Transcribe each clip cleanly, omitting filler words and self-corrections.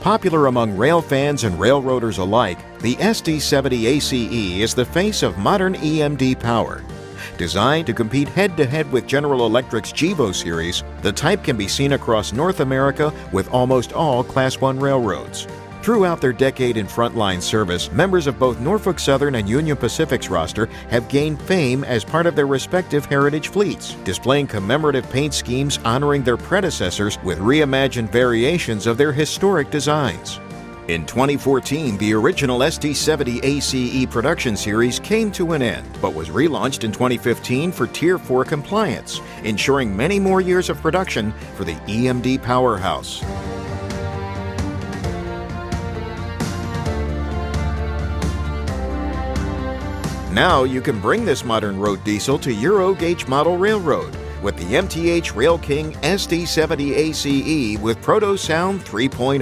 Popular among rail fans and railroaders alike, the SD70ACe is the face of modern EMD power. Designed to compete head-to-head with General Electric's GEVO series, the type can be seen across North America with almost all Class I railroads. Throughout their decade in frontline service, members of both Norfolk Southern and Union Pacific's roster have gained fame as part of their respective heritage fleets, displaying commemorative paint schemes honoring their predecessors with reimagined variations of their historic designs. In 2014, the original SD70ACe production series came to an end, but was relaunched in 2015 for Tier 4 compliance, ensuring many more years of production for the EMD powerhouse. Now you can bring this modern road diesel to Euro gauge model railroad with the MTH RailKing SD70ACe with Proto Sound 3.0.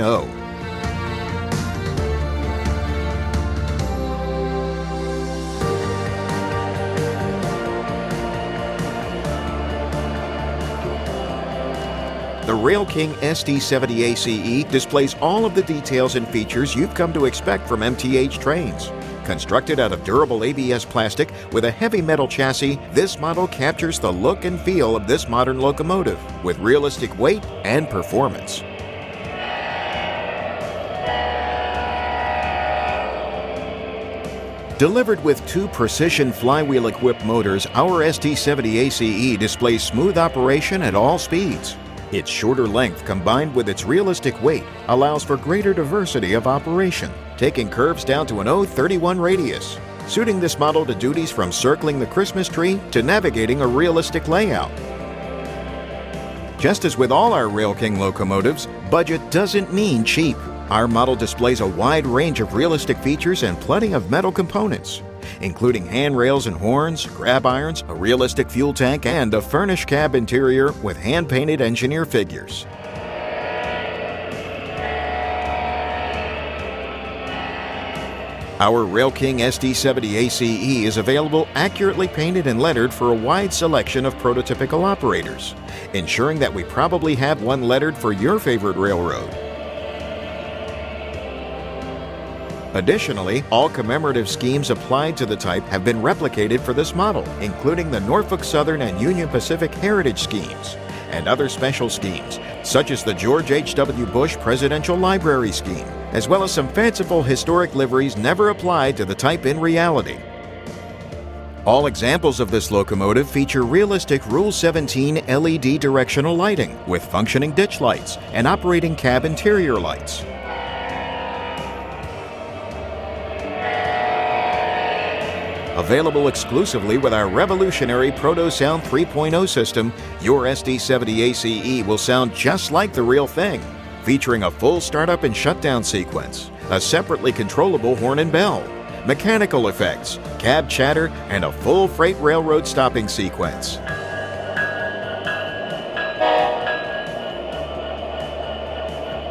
The RailKing SD70ACe displays all of the details and features you've come to expect from MTH trains. Constructed out of durable ABS plastic with a heavy metal chassis, this model captures the look and feel of this modern locomotive with realistic weight and performance. Delivered with two precision flywheel-equipped motors, our SD70ACe displays smooth operation at all speeds. Its shorter length combined with its realistic weight allows for greater diversity of operation, taking curves down to an 0.31 radius, suiting this model to duties from circling the Christmas tree to navigating a realistic layout. Just as with all our RailKing locomotives, budget doesn't mean cheap. Our model displays a wide range of realistic features and plenty of metal components, including handrails and horns, grab irons, a realistic fuel tank, and a furnished cab interior with hand-painted engineer figures. Our RailKing SD70ACe is available accurately painted and lettered for a wide selection of prototypical operators, ensuring that we probably have one lettered for your favorite railroad. Additionally, all commemorative schemes applied to the type have been replicated for this model, including the Norfolk Southern and Union Pacific heritage schemes, and other special schemes, such as the George H.W. Bush Presidential Library scheme, as well as some fanciful historic liveries never applied to the type in reality. All examples of this locomotive feature realistic Rule 17 LED directional lighting with functioning ditch lights and operating cab interior lights. Available exclusively with our revolutionary Proto Sound 3.0 system, your SD70ACe will sound just like the real thing, featuring a full startup and shutdown sequence, a separately controllable horn and bell, mechanical effects, cab chatter, and a full freight railroad stopping sequence.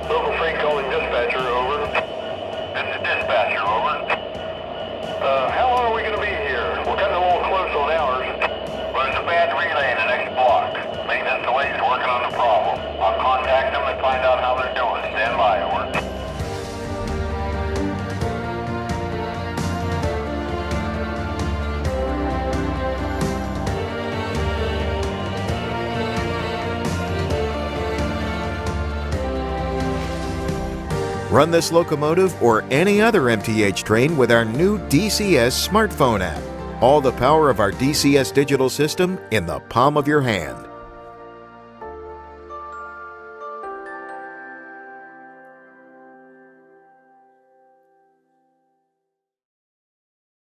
Local freight calling dispatcher, over. This is dispatcher, over. How long are we going to be here? We're cutting a little close on hours. Well, there's a bad relay in the next block. Maintenance delays are working on the problem. I'll contact them and find out how they're doing. Stand by, over. Run this locomotive or any other MTH train with our new DCS smartphone app. All the power of our DCS digital system in the palm of your hand.